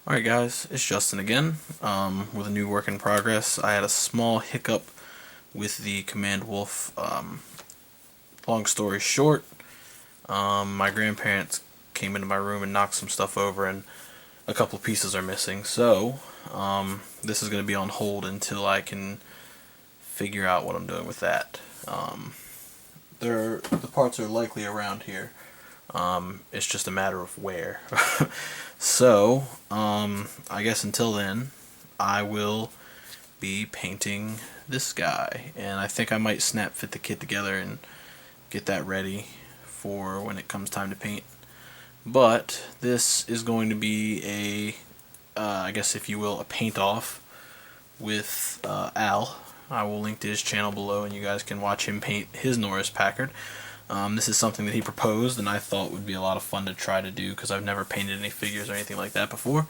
Alright guys, it's Justin again, with a new work in progress. I had a small hiccup with the Command Wolf. Long story short, my grandparents came into my room and knocked some stuff over and a couple of pieces are missing. So, this is going to be on hold until I can figure out what I'm doing with that. The parts are likely around here. It's just a matter of where. So, I guess until then, I will be painting this guy. And I think I might snap fit the kit together and get that ready for when it comes time to paint. But this is going to be I guess if you will, a paint off with Al. I will link to his channel below and you guys can watch him paint his Norris Packard. This is something that he proposed and I thought would be a lot of fun to try to do because I've never painted any figures or anything like that before.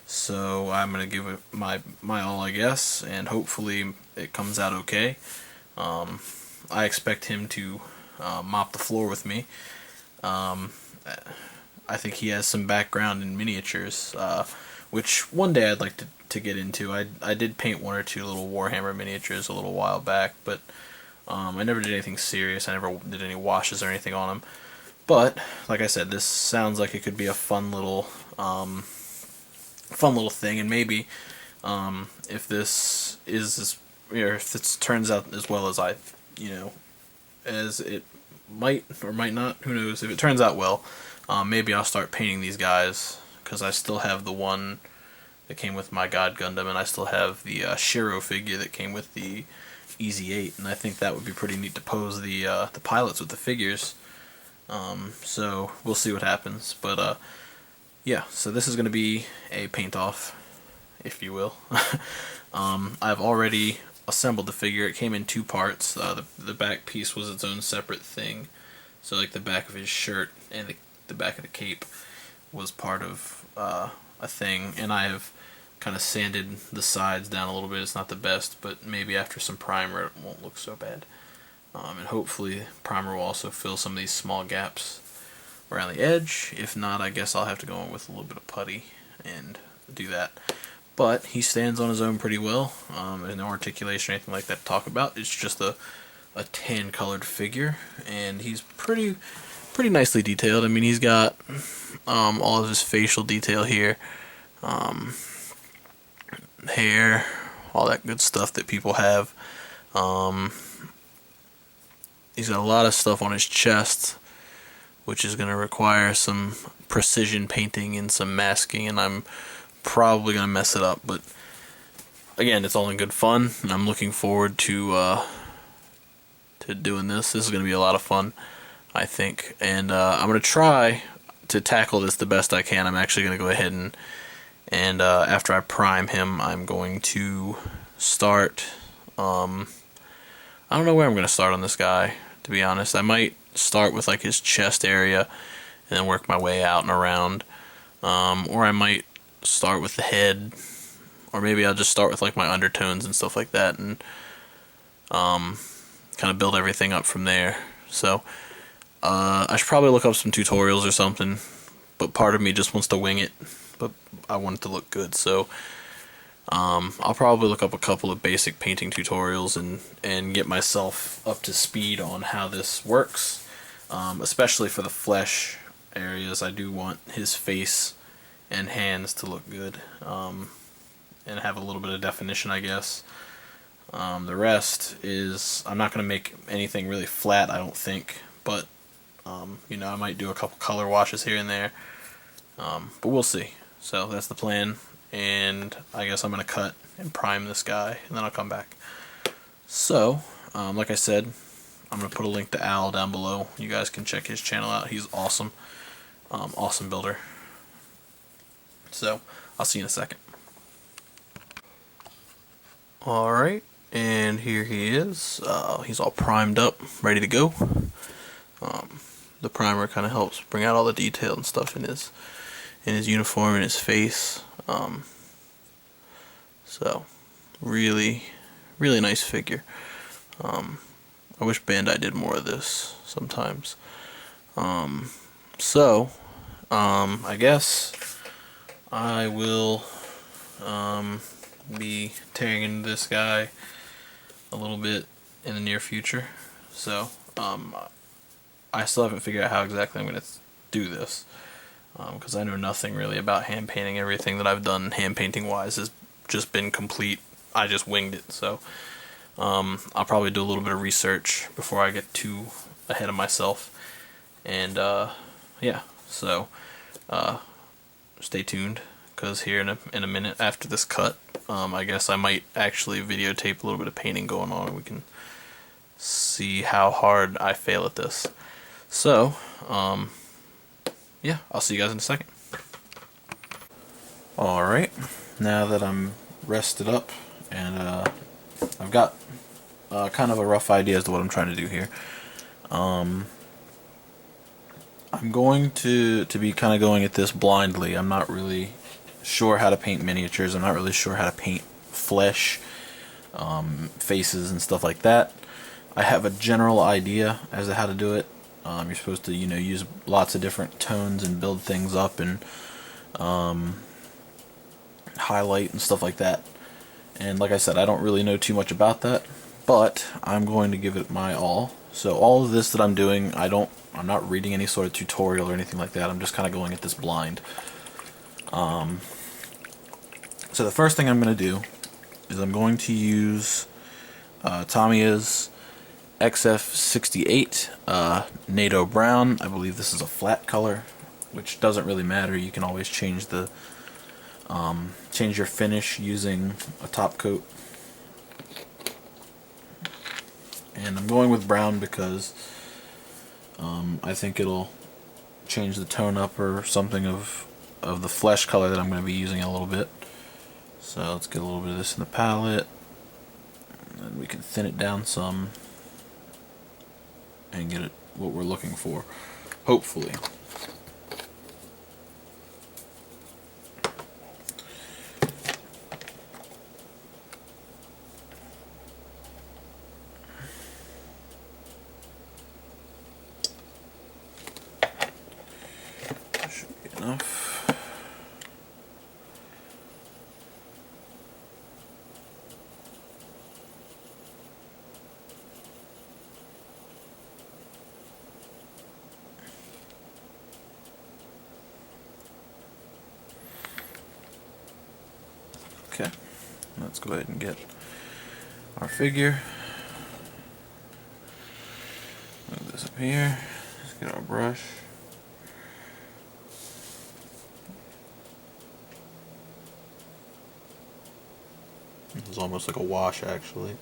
So I'm going to give it my all, I guess, and hopefully it comes out okay. I expect him to mop the floor with me. I think he has some background in miniatures, which one day I'd like to get into. I did paint one or two little Warhammer miniatures a little while back, but I never did anything serious. I never did any washes or anything on them. But like I said, this sounds like it could be a fun little thing, and maybe if this if this turns out as well as as it might or might not, who knows? If it turns out well, maybe I'll start painting these guys because I still have the one that came with my God Gundam, and I still have the Shiro figure that came with the Easy 8, and I think that would be pretty neat to pose the pilots with the figures. So we'll see what happens, but yeah, so this is going to be a paint off, if you will. I've already assembled the figure. It came in two parts. The back piece was its own separate thing, so like the back of his shirt and the back of the cape was part of a thing, and I have kind of sanded the sides down a little bit. It's not the best, but maybe after some primer it won't look so bad. And hopefully primer will also fill some of these small gaps around the edge. If not, I guess I'll have to go in with a little bit of putty and do that. But he stands on his own pretty well. There's no articulation or anything like that to talk about. It's just a tan colored figure, and he's pretty nicely detailed. I mean, he's got all of his facial detail here, hair, all that good stuff that people have. He's got a lot of stuff on his chest, which is going to require some precision painting and some masking, and I'm probably going to mess it up, but again, it's all in good fun, and I'm looking forward to doing this. This is going to be a lot of fun, I think, and I'm going to try to tackle this the best I can. I'm actually going to go ahead and after I prime him, I'm going to start, I don't know where I'm going to start on this guy, to be honest. I might start with like his chest area and then work my way out and around, or I might start with the head, or maybe I'll just start with like my undertones and stuff like that, and kind of build everything up from there. So I should probably look up some tutorials or something, but part of me just wants to wing it, but I want it to look good. So I'll probably look up a couple of basic painting tutorials and get myself up to speed on how this works, especially for the flesh areas. I do want his face and hands to look good, and have a little bit of definition, I guess. The rest is, I'm not going to make anything really flat, I don't think, but I might do a couple color washes here and there, but we'll see. So that's the plan, and I guess I'm going to cut and prime this guy, and then I'll come back. So, like I said, I'm going to put a link to Al down below. You guys can check his channel out. He's awesome. Awesome builder. So, I'll see you in a second. Alright, and here he is. He's all primed up, ready to go. The primer kind of helps bring out all the detail and stuff in his uniform and his face. So, really nice figure. I wish Bandai did more of this sometimes. I guess I will be tearing into this guy a little bit in the near future. So I still haven't figured out how exactly I'm going to do this, because I know nothing really about hand painting. Everything that I've done hand painting wise has just been complete. I just winged it. So I'll probably do a little bit of research before I get too ahead of myself. And yeah, so stay tuned, because here in a minute after this cut, I guess I might actually videotape a little bit of painting going on, and we can see how hard I fail at this. So yeah, I'll see you guys in a second. Alright, now that I'm rested up and I've got kind of a rough idea as to what I'm trying to do here, I'm going to be kind of going at this blindly. I'm not really sure how to paint miniatures. I'm not really sure how to paint flesh, faces and stuff like that. I have a general idea as to how to do it. You're supposed to, use lots of different tones and build things up and highlight and stuff like that. And like I said, I don't really know too much about that, but I'm going to give it my all. So all of this that I'm doing, I'm not reading any sort of tutorial or anything like that. I'm just kind of going at this blind. So the first thing I'm going to do is I'm going to use Tamiya's XF68 NATO Brown. I believe this is a flat color, which doesn't really matter. You can always change the change your finish using a top coat. And I'm going with brown because I think it'll change the tone up or something of the flesh color that I'm going to be using a little bit. So let's get a little bit of this in the palette, and then we can thin it down some and get it what we're looking for, hopefully. Should be enough. Okay, let's go ahead and get our figure. Move this up here. Let's get our brush. This is almost like a wash, actually.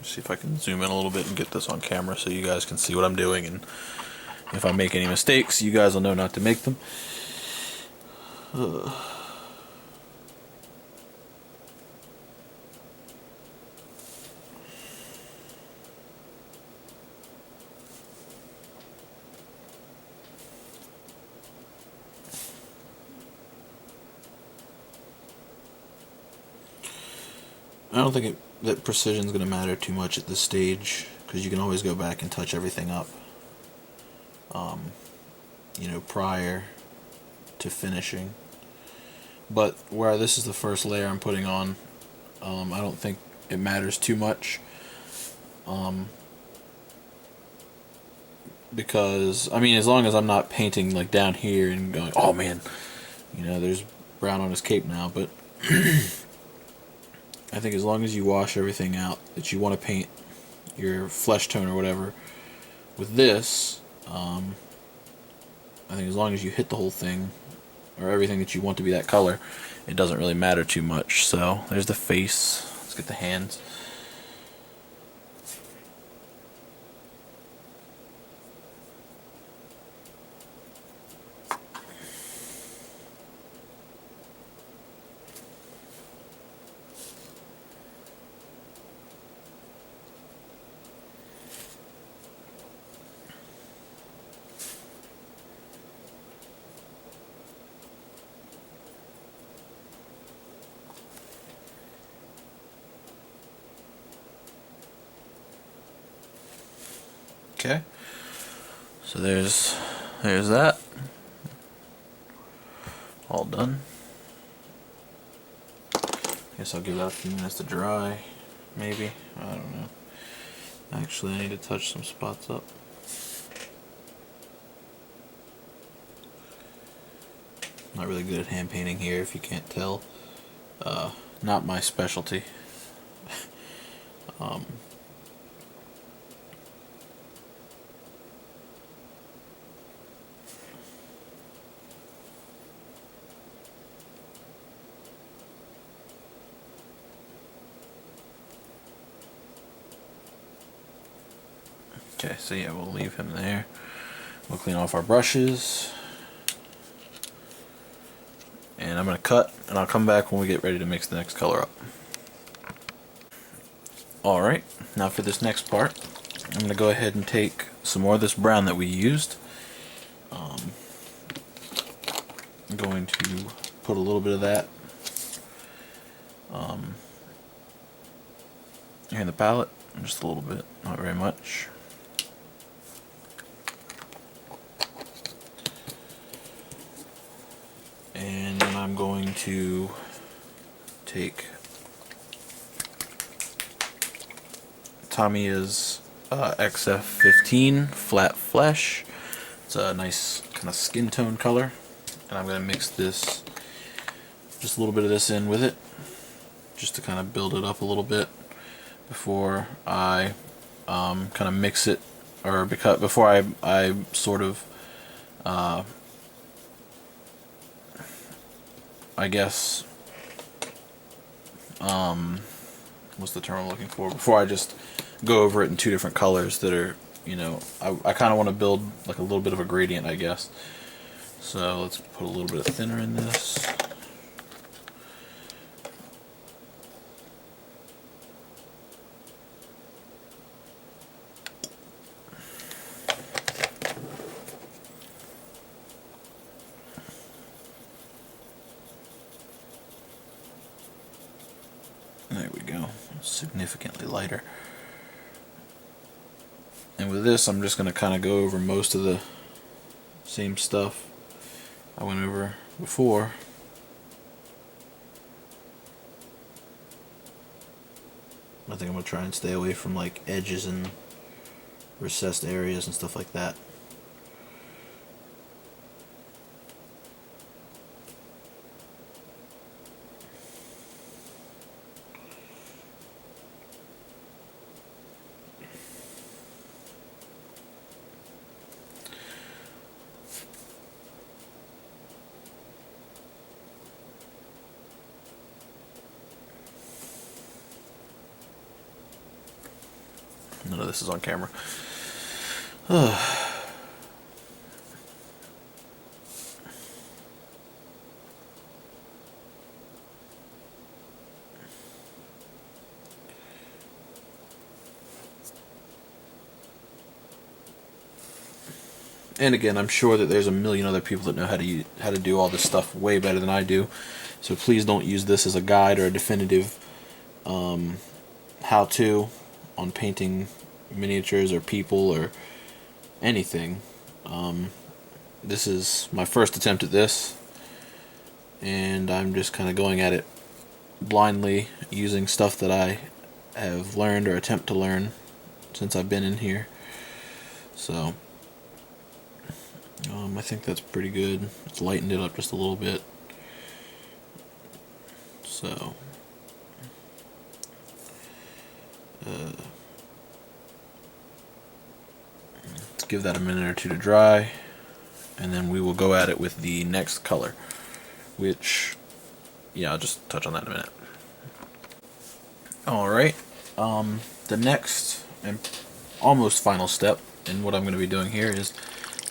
See if I can zoom in a little bit and get this on camera so you guys can see what I'm doing, and if I make any mistakes, you guys will know not to make them. I don't think that precision is going to matter too much at this stage, because you can always go back and touch everything up, prior to finishing. But where this is the first layer I'm putting on, I don't think it matters too much, because as long as I'm not painting like down here and going, oh man, there's brown on his cape now, but I think as long as you wash everything out that you want to paint, your flesh tone or whatever, with this, I think as long as you hit the whole thing, or everything that you want to be that color, it doesn't really matter too much. So there's the face. Let's get the hands. So there's that. All done. Guess I'll give that a few minutes to dry, maybe. I don't know. Actually, I need to touch some spots up. Not really good at hand painting here, if you can't tell. Not my specialty. Okay, so yeah, we'll leave him there. We'll clean off our brushes. And I'm going to cut, and I'll come back when we get ready to mix the next color up. Alright, now for this next part, I'm going to go ahead and take some more of this brown that we used. I'm going to put a little bit of that here in the palette, just a little bit, not very much. And then I'm going to take Tamiya's XF15 Flat Flesh. It's a nice kind of skin tone color, and I'm going to mix this, just a little bit of this in with it, just to kind of build it up a little bit before I kind of mix it, or before I sort of I guess what's the term I'm looking for? Before I just go over it in two different colors that are, you know, I kind of want to build like a little bit of a gradient, I guess. So let's put a little bit of thinner in this. There we go. Significantly lighter. And with this, I'm just going to kind of go over most of the same stuff I went over before. I think I'm going to try and stay away from like edges and recessed areas and stuff like that. None of this is on camera. And again, I'm sure that there's a million other people that know how to do all this stuff way better than I do. So please don't use this as a guide or a definitive how-to on painting miniatures or people or anything. This is my first attempt at this, and I'm just kind of going at it blindly, using stuff that I have learned or attempt to learn since I've been in here. So I think that's pretty good. It's lightened it up just a little bit. So let's give that a minute or two to dry, and then we will go at it with the next color, which, yeah, I'll just touch on that in a minute. Alright, the next and almost final step in what I'm going to be doing here is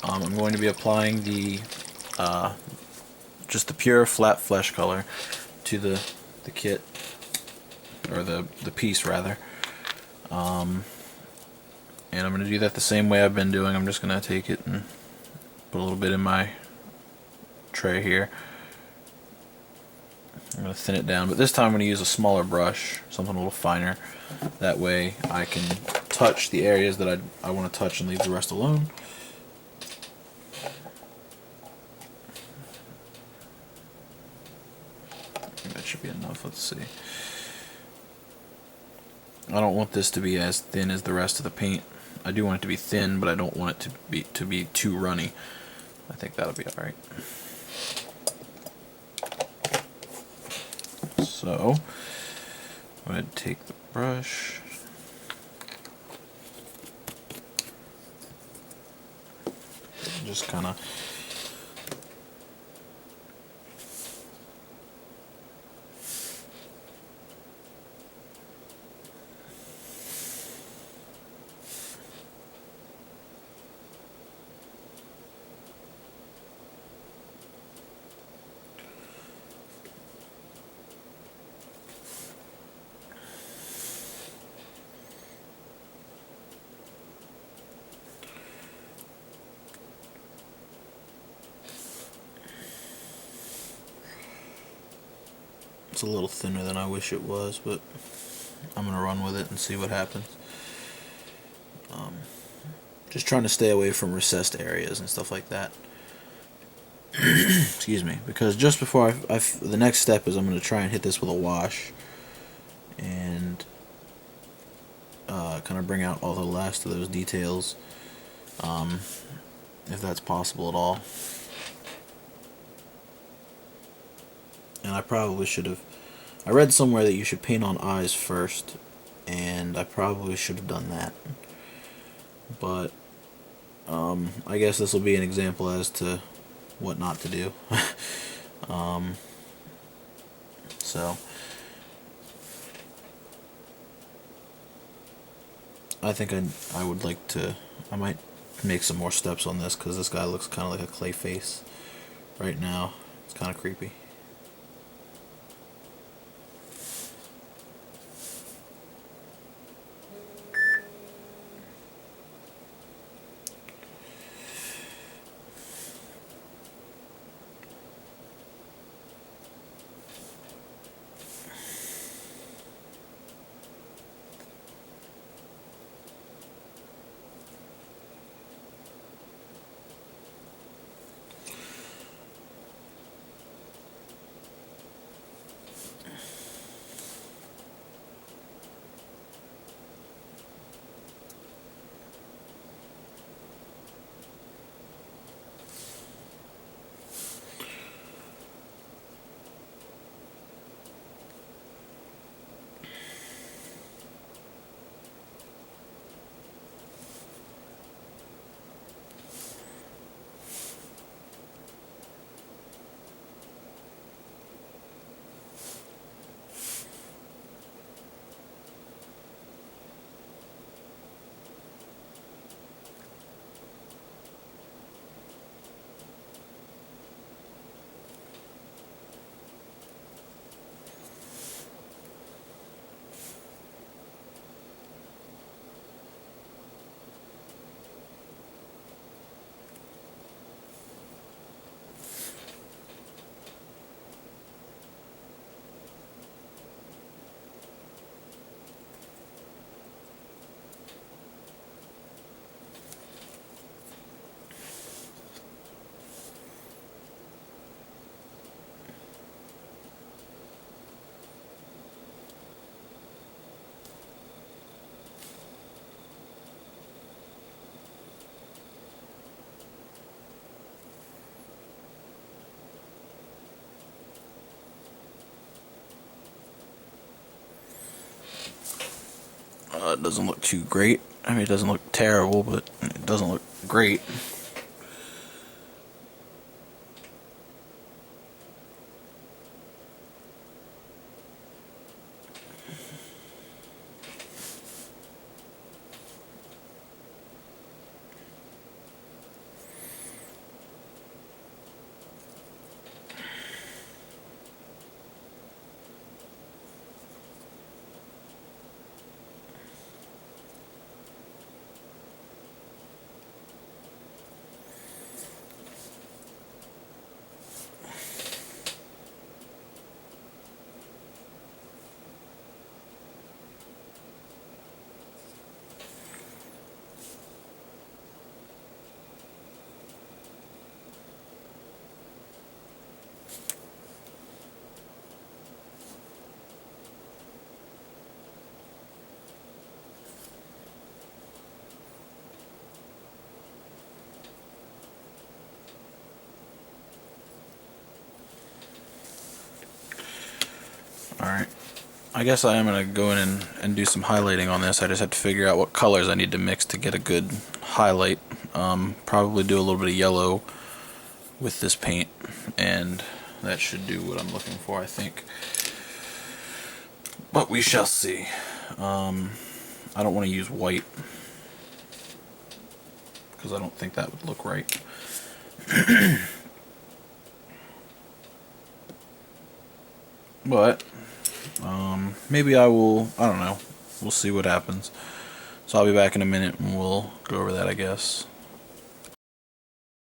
I'm going to be applying the just the pure flat flesh color to the kit, or the piece rather. And I'm going to do that the same way I've been doing. I'm just going to take it and put a little bit in my tray here. I'm going to thin it down, but this time I'm going to use a smaller brush, something a little finer. That way I can touch the areas that I want to touch and leave the rest alone. should be enough. Let's see. I don't want this to be as thin as the rest of the paint. I do want it to be thin, but I don't want it to be too runny. I think that'll be alright. So, I'm going to take the brush. Just kind of it's a little thinner than I wish it was, but I'm going to run with it and see what happens. Just trying to stay away from recessed areas and stuff like that. Excuse me, because just before the next step is I'm going to try and hit this with a wash and kind of bring out all the last of those details, if that's possible at all. And I probably should have, I read somewhere that you should paint on eyes first, and I probably should have done that. But I guess this will be an example as to what not to do. So I think I would like to, I might make some more steps on this, because this guy looks kind of like a clay face right now. It's kind of creepy. It doesn't look too great. I mean, it doesn't look terrible, but it doesn't look great. Alright, I guess I am going to go in and do some highlighting on this. I just have to figure out what colors I need to mix to get a good highlight. Probably do a little bit of yellow with this paint, and that should do what I'm looking for, I think. But we shall see. I don't want to use white because I don't think that would look right. But maybe I will. I don't know. We'll see what happens. So I'll be back in a minute and we'll go over that, I guess.